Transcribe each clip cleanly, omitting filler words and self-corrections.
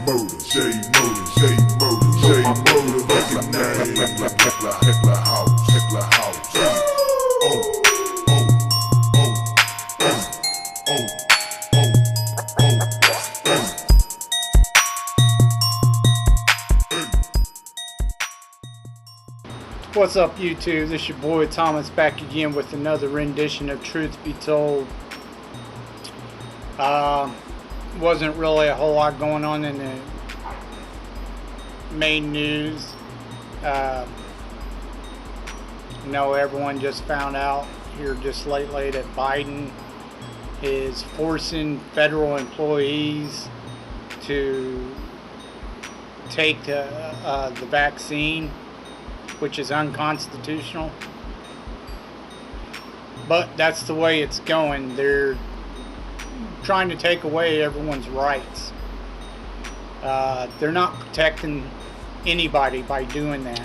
Motor, recognize Heckler House. Oh, oh, oh, oh, What's up, YouTube? This is your boy Thomas back again with another rendition of Truth Be Told. Wasn't really a whole lot going on in the main news. Everyone just found out here just lately that Biden is forcing federal employees to take the vaccine, which is unconstitutional. But that's the way it's going. They're trying to take away everyone's rights. They're not protecting anybody by doing that.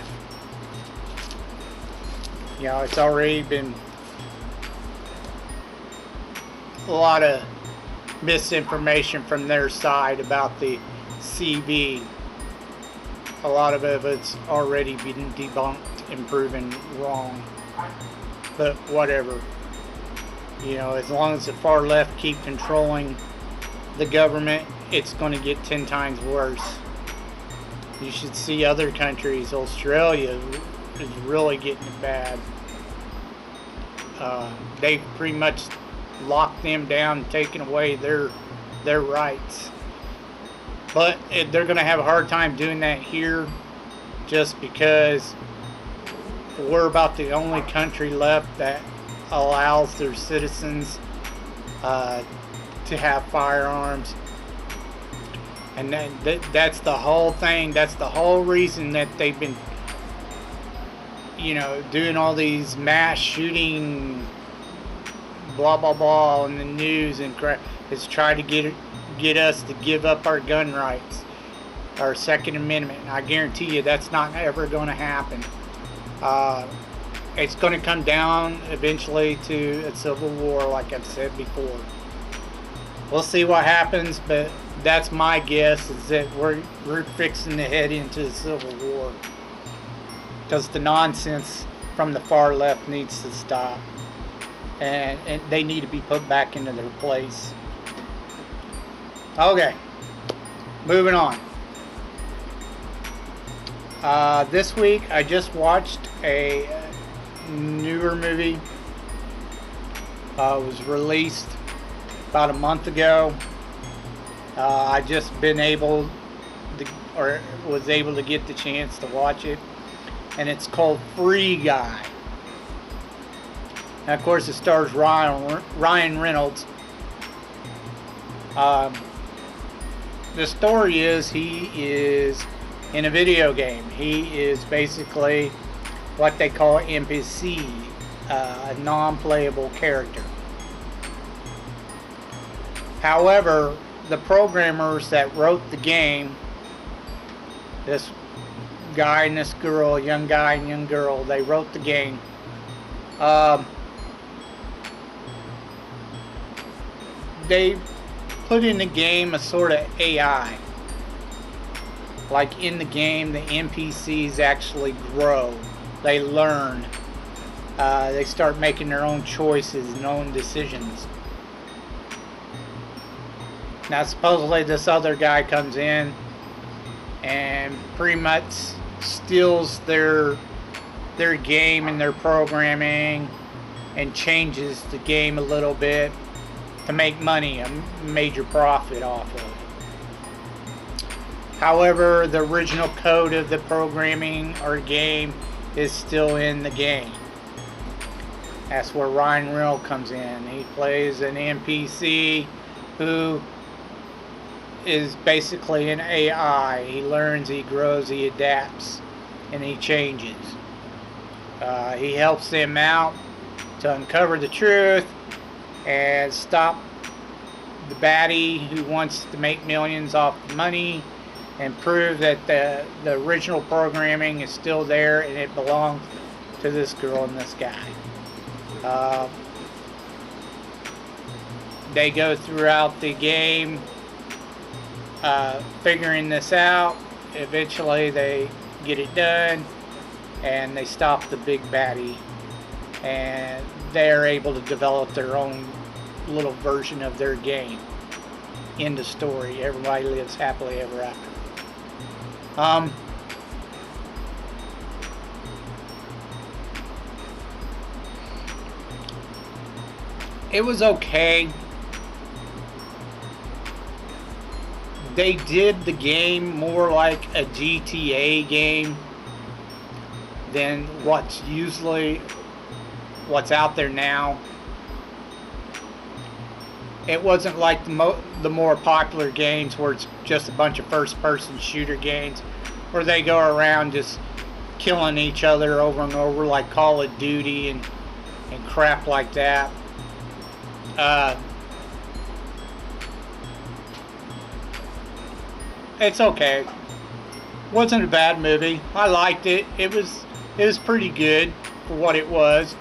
It's already been a lot of misinformation from their side about the CV. A lot of it's already been debunked and proven wrong. But whatever. As long as the far left keep controlling the government, it's going to get 10 times worse. You should see other countries. Australia is really getting it bad. They've pretty much locked them down and taken away their rights. But they're going to have a hard time doing that here, just because we're about the only country left that allows their citizens to have firearms. And that's the whole thing. That's the whole reason that they've been doing all these mass shooting blah blah blah on the news and crap, is try to get us to give up our gun rights, our Second Amendment. And I guarantee you that's not ever going to happen. It's going to come down eventually to a civil war, like I've said before. We'll see what happens, but that's my guess, is that we're fixing to head into a civil war, because the nonsense from the far left needs to stop, and they need to be put back into their place. Okay, moving on. This week I just watched a newer movie. It was released about a month ago. I just was able to get the chance to watch it, and it's called Free Guy. And of course it stars Ryan Reynolds. The story is, he is in a video game. He is basically what they call NPC, a non-playable character. However, the programmers that wrote the game, this guy and this girl, young guy and young girl, they wrote the game. They put in the game a sort of AI. Like in the game, the NPCs actually grow. They learn. They start making their own choices and own decisions. Now supposedly this other guy comes in and pretty much steals their game and their programming and changes the game a little bit to make money, a major profit off of it. However, the original code of the programming or game is still in the game. That's where Ryan Reynolds comes in. He plays an NPC who is basically an AI. He learns, he grows, he adapts, and he changes. He helps them out to uncover the truth and stop the baddie who wants to make millions off the money, and prove that the original programming is still there and it belongs to this girl and this guy. They go throughout the game figuring this out. Eventually they get it done and they stop the big baddie, and they're able to develop their own little version of their game. End of story. Everybody lives happily ever after. It was okay. They did the game more like a GTA game than what's out there now. It wasn't like the more popular games where it's just a bunch of first-person shooter games where they go around just killing each other over and over, like Call of Duty and crap like that. It's okay. Wasn't a bad movie. I liked it. It was pretty good for what it was.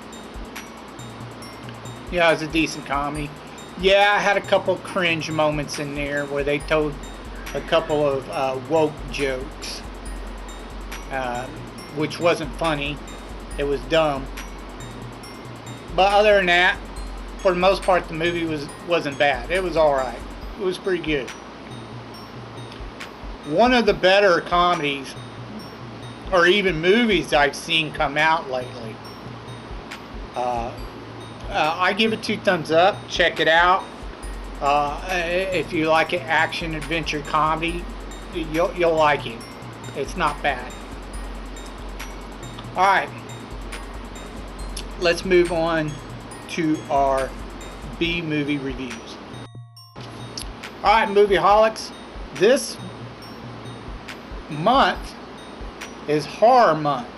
Yeah, it was a decent comedy. Yeah, I had a couple cringe moments in there where they told a couple of woke jokes, which wasn't funny. It was dumb. But other than that, for the most part, the movie wasn't bad. It was alright. It was pretty good. One of the better comedies, or even movies I've seen come out lately. I give it 2 thumbs up. Check it out. If you like it, action, adventure, comedy, you'll like it. It's not bad. Alright. Let's move on to our B-movie reviews. Alright, Movieholics. This month is Horror Month.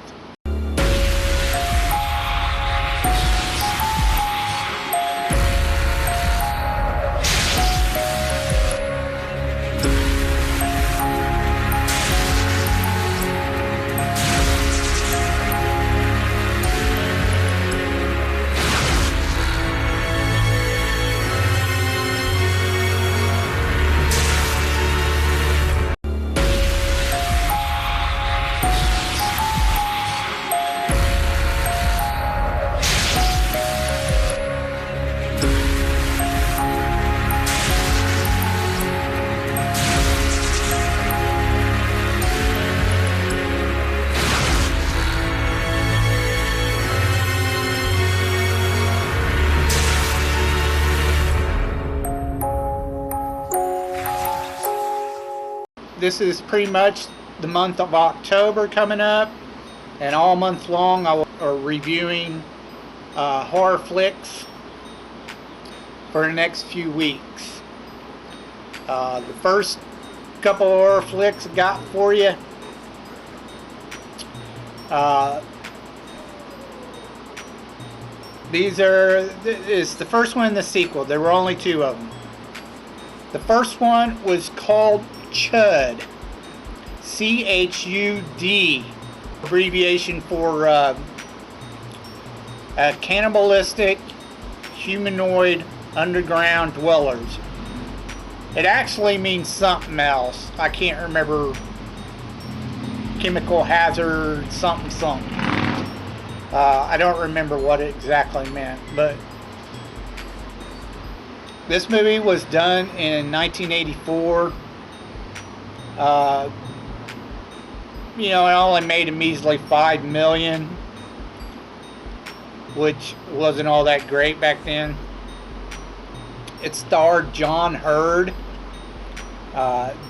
This is pretty much the month of October coming up, and all month long I will be reviewing horror flicks for the next few weeks. The first couple of horror flicks I got for you, is the first one and the sequel. There were only 2 of them. The first one was called Chud, C.H.U.D, abbreviation for cannibalistic humanoid underground dwellers. It actually means something else. I can't remember. Chemical hazard, something. I don't remember what it exactly meant, but this movie was done in 1984. It only made a measly $5 million, which wasn't all that great back then. It starred John Hurd,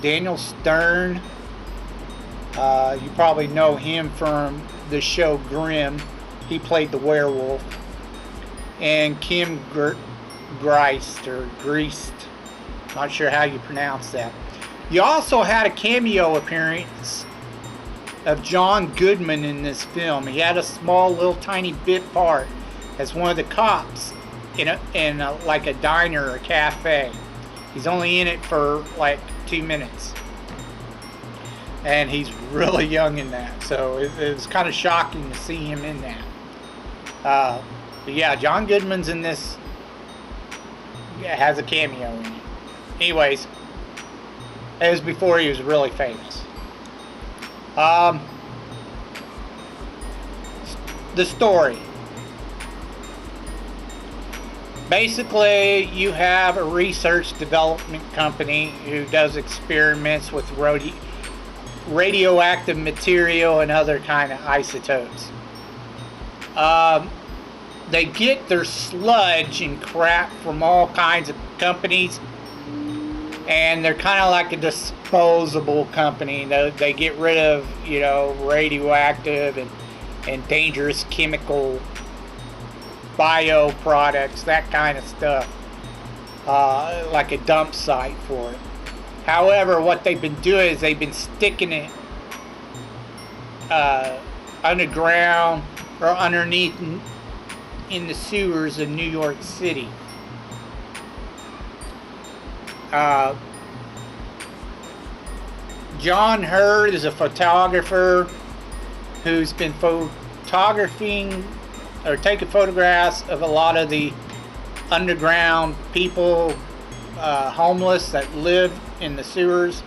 Daniel Stern. You probably know him from the show Grimm. He played the werewolf. And Kim Greist, or Greist. Not sure how you pronounce that. You also had a cameo appearance of John Goodman in this film. He had a small little tiny bit part as one of the cops in like a diner or cafe. He's only in it for like 2 minutes. And he's really young in that, so it was kind of shocking to see him in that. But yeah, John Goodman's in this. Has a cameo in it. Anyways, It was before he was really famous. Um, the story. Basically, you have a research development company who does experiments with radioactive material and other kind of isotopes. They get their sludge and crap from all kinds of companies, and they're kind of like a disposable company. They get rid of, radioactive and dangerous chemical bio products, that kind of stuff, like a dump site for it. However, what they've been doing is they've been sticking it underground or underneath in the sewers of New York City. John Hurd is a photographer who's been photographing or taking photographs of a lot of the underground people, homeless that live in the sewers.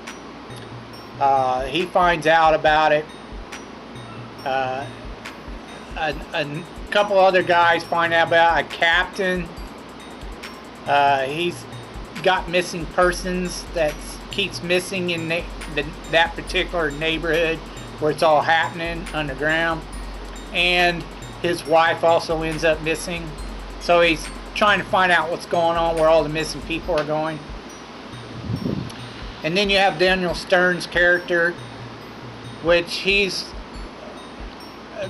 He finds out about it. A couple other guys find out about it. A captain. He's got missing persons that keeps missing in that particular neighborhood where it's all happening underground. And his wife also ends up missing. So he's trying to find out what's going on, where all the missing people are going. And then you have Daniel Stern's character, which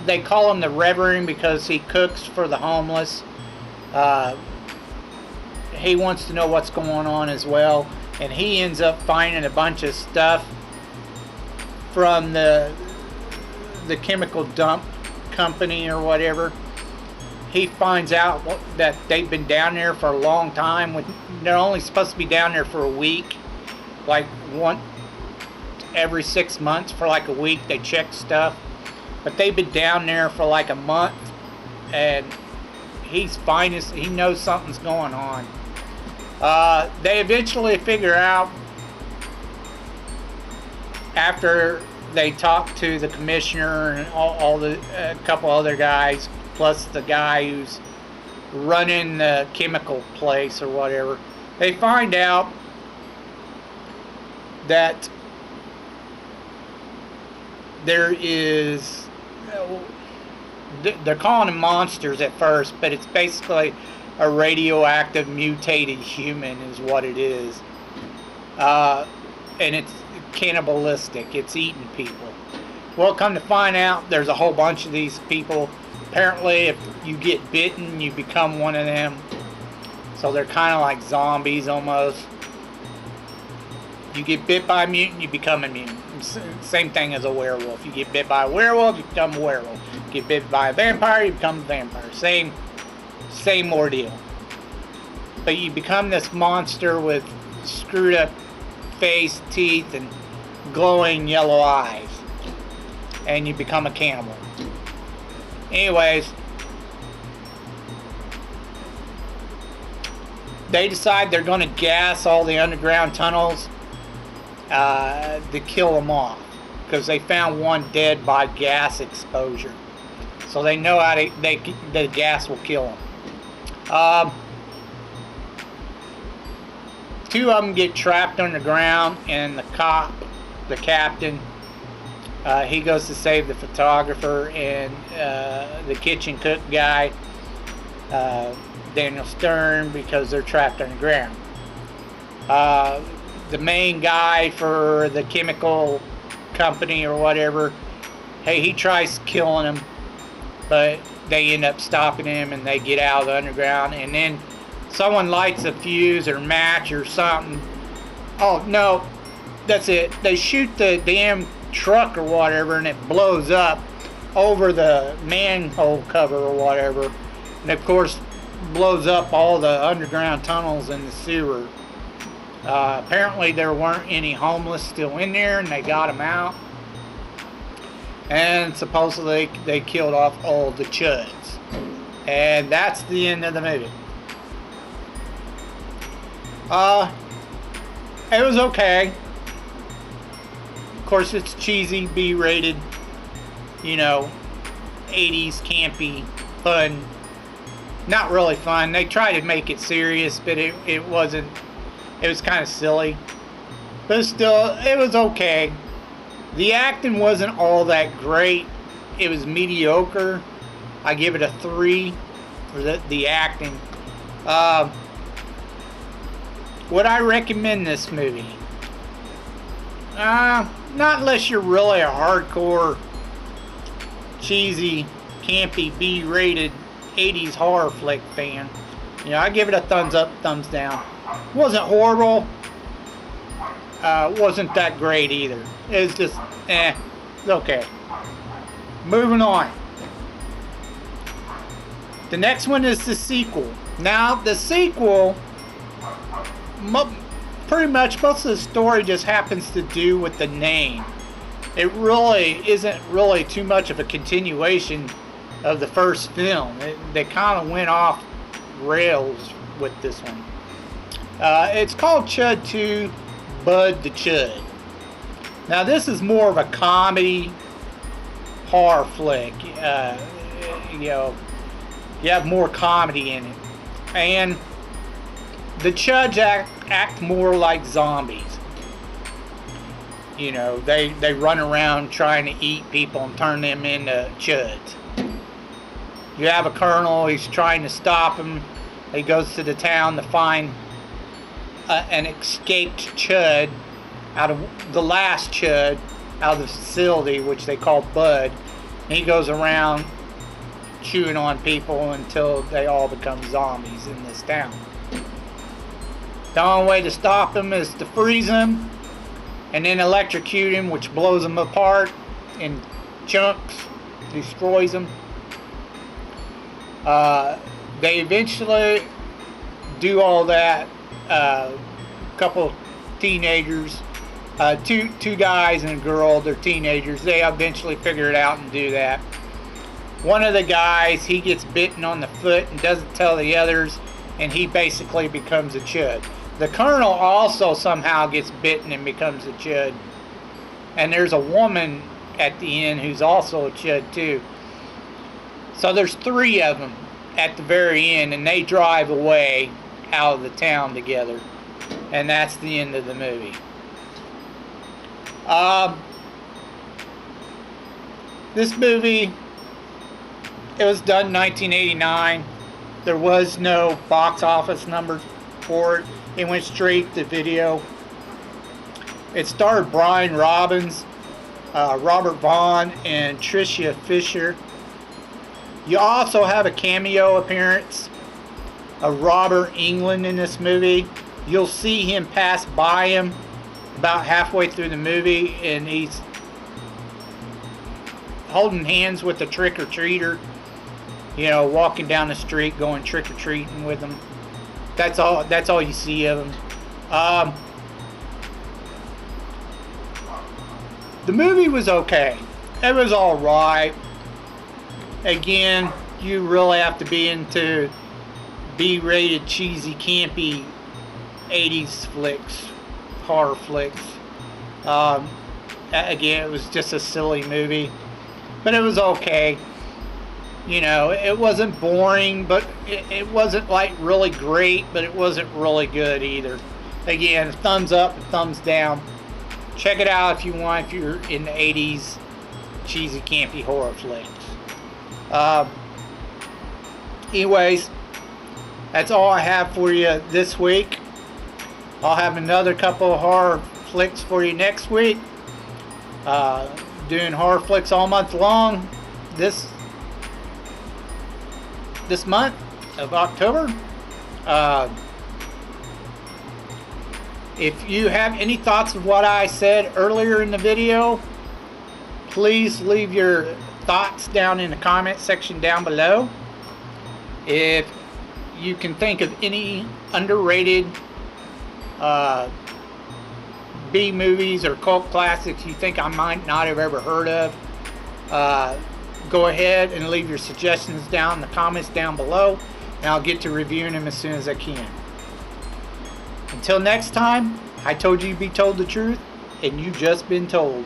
they call him the Reverend because he cooks for the homeless. He wants to know what's going on as well. And he ends up finding a bunch of stuff from the chemical dump company or whatever. He finds out that they've been down there for a long time. They're only supposed to be down there for a week, like every 6 months for like a week. They check stuff, but they've been down there for like a month, and he knows something's going on. They eventually figure out, after they talk to the commissioner and a couple other guys, plus the guy who's running the chemical place or whatever, they find out that there is, they're calling them monsters at first, but it's basically a radioactive mutated human is what it is. And it's cannibalistic. It's eating people. Well, come to find out, there's a whole bunch of these people. Apparently, if you get bitten, you become one of them. So they're kind of like zombies almost. You get bit by a mutant, you become a mutant. Same thing as a werewolf. You get bit by a werewolf, you become a werewolf. You get bit by a vampire, you become a vampire. Same ordeal. But you become this monster with screwed up face, teeth, and glowing yellow eyes. And you become a cannibal. Anyways, they decide they're going to gas all the underground tunnels to kill them off, because they found one dead by gas exposure. So they know the gas will kill them. Two of them get trapped underground, and the captain, he goes to save the photographer and the kitchen cook guy, Daniel Stern, because they're trapped underground. The main guy for the chemical company or whatever, he tries killing him, but they end up stopping him and they get out of the underground. And then someone lights a fuse or match or something. Oh no, that's it. They shoot the damn truck or whatever, and it blows up over the manhole cover or whatever, and of course blows up all the underground tunnels in the sewer. Apparently there weren't any homeless still in there, and they got them out, and supposedly they killed off all the Chuds. And that's the end of the movie. It was okay. Of course, it's cheesy, B-rated, you know, 80s campy, fun. Not really fun. They tried to make it serious, but it wasn't. It was kind of silly. But still, it was okay. The acting wasn't all that great. It was mediocre. I give it a 3 for the acting. Would I recommend this movie? Not unless you're really a hardcore, cheesy, campy, B-rated 80s horror flick fan. You know, I give it a thumbs up, thumbs down. Wasn't horrible. Wasn't that great either. It was just, okay. Moving on. The next one is the sequel. Now, the sequel, pretty much most of the story just happens to do with the name. It really isn't really too much of a continuation of the first film. They kind of went off rails with this one. It's called Chud 2, Bud the Chud. Now this is more of a comedy horror flick. You know, you have more comedy in it. And the Chuds act more like zombies. You know, they run around trying to eat people and turn them into Chuds. You have a colonel, he's trying to stop him. He goes to the town to find an escaped Chud, out of the last Chud out of the facility, which they call Bud. And he goes around chewing on people until they all become zombies in this town. The only way to stop him is to freeze him and then electrocute him, which blows him apart in chunks, destroys him. They eventually do all that. Couple teenagers, two guys and a girl, they're teenagers. They eventually figure it out and do that. One of the guys, he gets bitten on the foot and doesn't tell the others, and he basically becomes a Chud. The colonel also somehow gets bitten and becomes a Chud. And there's a woman at the end who's also a Chud too. So there's 3 of them at the very end, and they drive away out of the town together. And that's the end of the movie. This movie, it was done in 1989. There was no box office numbers for it. It went straight to video. It starred Brian Robbins, Robert Vaughn, and Tricia Fisher. You also have a cameo appearance of Robert Englund in this movie. You'll see him pass by him about halfway through the movie, and he's holding hands with a trick-or-treater, you know, walking down the street going trick-or-treating with him. That's all you see of him. The movie was okay. It was alright. Again, you really have to be into B-rated, cheesy, campy 80s flicks, horror flicks. Again, it was just a silly movie, but it was okay. You know, it wasn't boring, but it wasn't like really great, but it wasn't really good either. Again, thumbs up and thumbs down. Check it out if you want, if you're in the 80s cheesy, campy horror flicks. Anyways, that's all I have for you this week. I'll have another couple of horror flicks for you next week. Doing horror flicks all month long. This month of October. If you have any thoughts of what I said earlier in the video, please leave your thoughts down in the comment section down below. If you can think of any underrated B movies or cult classics you think I might not have ever heard of, go ahead and leave your suggestions down in the comments down below, and I'll get to reviewing them as soon as I can. Until next time, I told you to be told the truth. and you just been told